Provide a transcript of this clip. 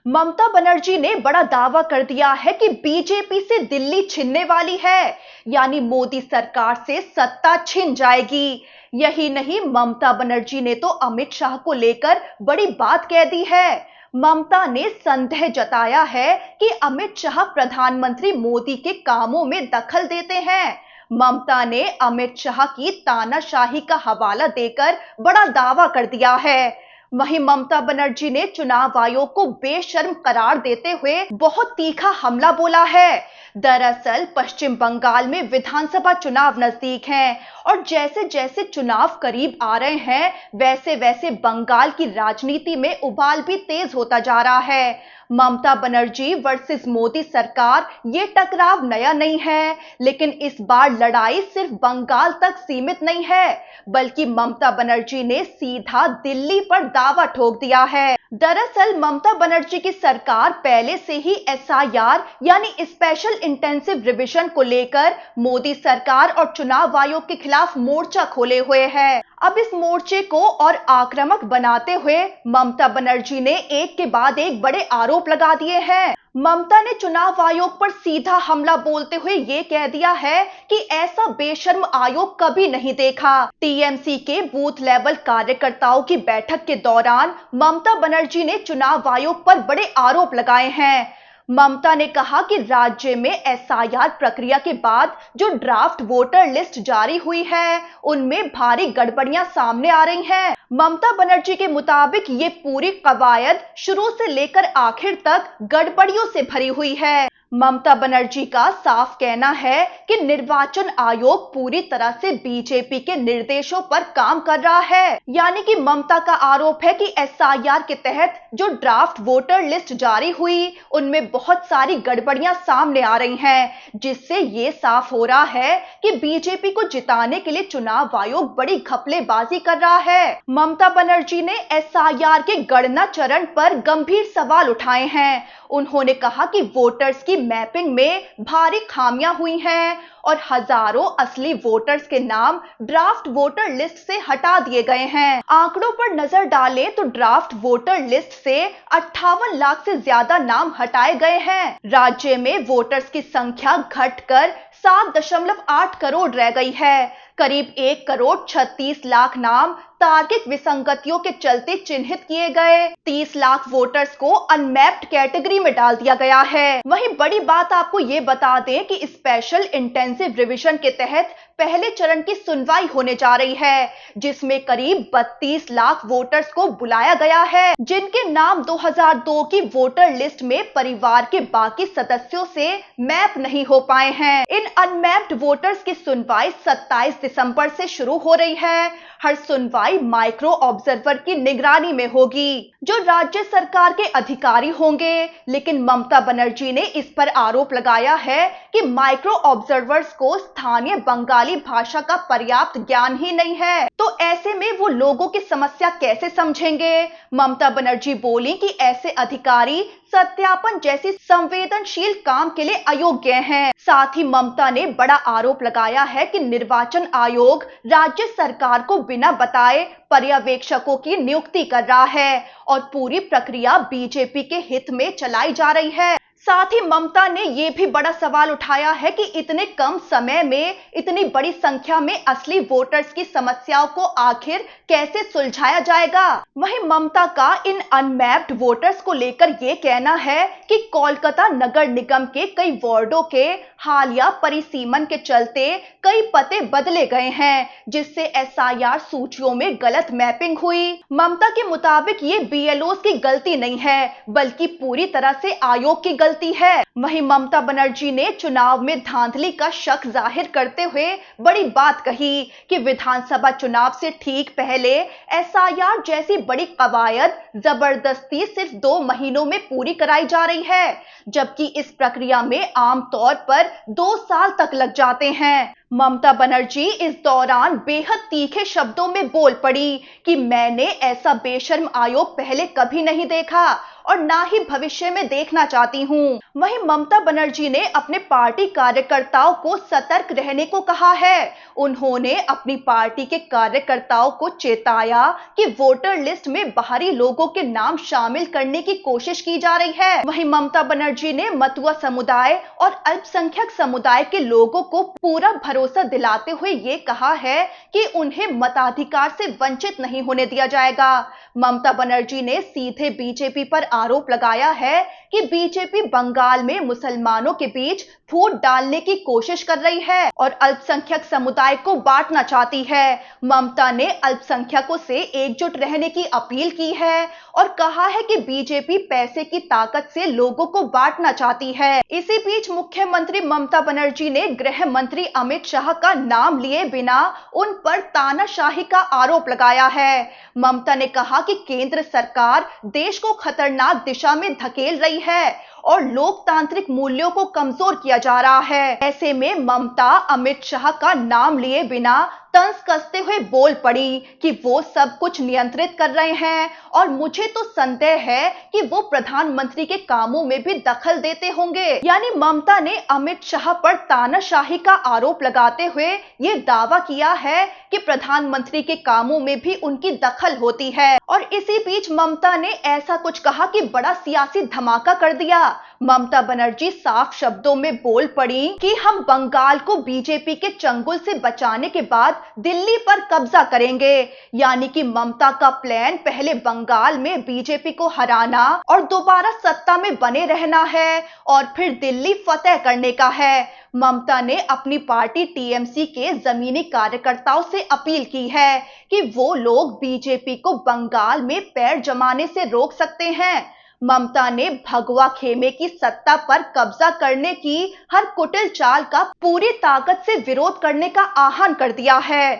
ममता बनर्जी ने बड़ा दावा कर दिया है कि बीजेपी से दिल्ली छिनने वाली है, यानी मोदी सरकार से सत्ता छिन जाएगी। यही नहीं, ममता बनर्जी ने तो अमित शाह को लेकर बड़ी बात कह दी है। ममता ने संदेह जताया है कि अमित शाह प्रधानमंत्री मोदी के कामों में दखल देते हैं। ममता ने अमित शाह की तानाशाही का हवाला देकर बड़ा दावा कर दिया है। वहीं ममता बनर्जी ने चुनाव आयोग को बेशर्म करार देते हुए बहुत तीखा हमला बोला है। दरअसल पश्चिम बंगाल में विधानसभा चुनाव नजदीक हैं और जैसे जैसे चुनाव करीब आ रहे हैं, वैसे वैसे बंगाल की राजनीति में उबाल भी तेज होता जा रहा है। ममता बनर्जी वर्सेस मोदी सरकार, ये टकराव नया नहीं है, लेकिन इस बार लड़ाई सिर्फ बंगाल तक सीमित नहीं है, बल्कि ममता बनर्जी ने सीधा दिल्ली पर दावा ठोक दिया है। दरअसल ममता बनर्जी की सरकार पहले से ही एसआईआर यानी स्पेशल इंटेंसिव रिवीजन को लेकर मोदी सरकार और चुनाव आयोग के खिलाफ मोर्चा खोले हुए है। अब इस मोर्चे को और आक्रामक बनाते हुए ममता बनर्जी ने एक के बाद एक बड़े आरोप लगा दिए हैं। ममता ने चुनाव आयोग पर सीधा हमला बोलते हुए ये कह दिया है कि ऐसा बेशर्म आयोग कभी नहीं देखा। टीएमसी के बूथ लेवल कार्यकर्ताओं की बैठक के दौरान ममता बनर्जी ने चुनाव आयोग पर बड़े आरोप लगाए हैं। ममता ने कहा कि राज्य में एसआईआर प्रक्रिया के बाद जो ड्राफ्ट वोटर लिस्ट जारी हुई है, उनमें भारी गड़बड़ियां सामने आ रही हैं। ममता बनर्जी के मुताबिक ये पूरी कवायद शुरू से लेकर आखिर तक गड़बड़ियों से भरी हुई है। ममता बनर्जी का साफ कहना है कि निर्वाचन आयोग पूरी तरह से बीजेपी के निर्देशों पर काम कर रहा है। यानी कि ममता का आरोप है कि एसआईआर के तहत जो ड्राफ्ट वोटर लिस्ट जारी हुई, उनमें बहुत सारी गड़बड़ियां सामने आ रही हैं, जिससे ये साफ हो रहा है कि बीजेपी को जिताने के लिए चुनाव आयोग बड़ी घपलेबाजी कर रहा है। ममता बनर्जी ने एसआईआर के गणना चरण पर गंभीर सवाल उठाए हैं। उन्होंने कहा कि वोटर्स की मैपिंग में भारी खामियां हुई हैं और हजारों असली वोटर्स के नाम ड्राफ्ट वोटर लिस्ट से हटा दिए गए हैं। आंकड़ों पर नजर डालें तो ड्राफ्ट वोटर लिस्ट से 58 लाख से ज्यादा नाम हटाए गए हैं। राज्य में वोटर्स की संख्या घटकर 7.8 करोड़ रह गई है। करीब 1,36,00,000 नाम तार्किक विसंगतियों के चलते चिन्हित किए गए। 30 लाख वोटर्स को अनमैप्ड कैटेगरी में डाल दिया गया है। वहीं बड़ी बात आपको ये बता दें कि स्पेशल इंटेंसिव रिवीजन के तहत पहले चरण की सुनवाई होने जा रही है, जिसमें करीब 32 लाख वोटर्स को बुलाया गया है, जिनके नाम 2002 की वोटर लिस्ट में परिवार के बाकी सदस्यों से मैप नहीं हो पाए हैं। इन अनमैप्ड वोटर्स की सुनवाई 27 दिसंबर से शुरू हो रही है। हर सुनवाई माइक्रो ऑब्जर्वर की निगरानी में होगी, जो राज्य सरकार के अधिकारी होंगे। लेकिन ममता बनर्जी ने इस पर आरोप लगाया है कि माइक्रो ऑब्जर्वर्स को स्थानीय बंगाली भाषा का पर्याप्त ज्ञान ही नहीं है, तो ऐसे में वो लोगों की समस्या कैसे समझेंगे। ममता बनर्जी बोली कि ऐसे अधिकारी सत्यापन जैसी संवेदनशील काम के लिए अयोग्य हैं। साथ ही ममता ने बड़ा आरोप लगाया है कि निर्वाचन आयोग राज्य सरकार को बिना बताए पर्यवेक्षकों की नियुक्ति कर रहा है और पूरी प्रक्रिया बीजेपी के हित में चलाई जा रही है। साथ ही ममता ने यह भी बड़ा सवाल उठाया है कि इतने कम समय में इतनी बड़ी संख्या में असली वोटर्स की समस्याओं को आखिर कैसे सुलझाया जाएगा। वहीं ममता का इन अनमैप्ड वोटर्स को लेकर यह कहना है कि कोलकाता नगर निगम के कई वार्डों के हालिया परिसीमन के चलते कई पते बदले गए हैं, जिससे एसआईआर सूचियों में गलत मैपिंग हुई। ममता के मुताबिक ये बीएलओ की गलती नहीं है, बल्कि पूरी तरह से आयोग की गलती है। वहीं ममता बनर्जी ने चुनाव में धांधली का शक जाहिर करते हुए बड़ी बात कही कि विधानसभा चुनाव से ठीक पहले एसआईआर जैसी बड़ी कवायद जबरदस्ती सिर्फ 2 महीनों में पूरी कराई जा रही है, जबकि इस प्रक्रिया में आमतौर पर 2 साल तक लग जाते हैं। ममता बनर्जी इस दौरान बेहद तीखे शब्दों में बोल पड़ी कि मैंने ऐसा बेशर्म आयोग पहले कभी नहीं देखा और ना ही भविष्य में देखना चाहती हूं। वहीं ममता बनर्जी ने अपने पार्टी कार्यकर्ताओं को सतर्क रहने को कहा है। उन्होंने अपनी पार्टी के कार्यकर्ताओं को चेताया कि वोटर लिस्ट में बाहरी लोगों के नाम शामिल करने की कोशिश की जा रही है। वहीं ममता बनर्जी ने मतुआ समुदाय और अल्पसंख्यक समुदाय के लोगों को पूरा भरोसा दिलाते हुए ये कहा है कि उन्हें मताधिकार से वंचित नहीं होने दिया जाएगा। ममता बनर्जी ने सीधे बीजेपी पर आरोप लगाया है कि बीजेपी बंगाल में मुसलमानों के बीच फूट डालने की कोशिश कर रही है और अल्पसंख्यक समुदाय को बांटना चाहती है। ममता ने अल्पसंख्यकों से एकजुट रहने की अपील की है और कहा है कि बीजेपी पैसे की ताकत से लोगों को बांटना चाहती है। इसी बीच मुख्यमंत्री ममता बनर्जी ने गृह मंत्री अमित शाह का नाम लिए बिना उन पर तानाशाही का आरोप लगाया है। ममता ने कहा कि केंद्र सरकार देश को खतरनाक दिशा में धकेल रही है और लोकतांत्रिक मूल्यों को कमजोर किया जा रहा है। ऐसे में ममता अमित शाह का नाम लिए बिना तंज कसते हुए बोल पड़ी कि वो सब कुछ नियंत्रित कर रहे हैं और मुझे तो संदेह है कि वो प्रधानमंत्री के कामों में भी दखल देते होंगे। यानी ममता ने अमित शाह पर तानाशाही का आरोप लगाते हुए ये दावा किया है कि प्रधानमंत्री के कामों में भी उनकी दखल होती है। और इसी बीच ममता ने ऐसा कुछ कहा कि बड़ा सियासी धमाका कर दिया। ममता बनर्जी साफ शब्दों में बोल पड़ी कि हम बंगाल को बीजेपी के चंगुल से बचाने के बाद दिल्ली पर कब्जा करेंगे। यानी कि ममता का प्लान पहले बंगाल में बीजेपी को हराना और दोबारा सत्ता में बने रहना है और फिर दिल्ली फतेह करने का है। ममता ने अपनी पार्टी टीएमसी के जमीनी कार्यकर्ताओं से अपील की है कि वो लोग बीजेपी को बंगाल में पैर जमाने से रोक सकते हैं। ममता ने भगवा खेमे की सत्ता पर कब्जा करने की हर कुटिल चाल का पूरी ताकत से विरोध करने का आह्वान कर दिया है।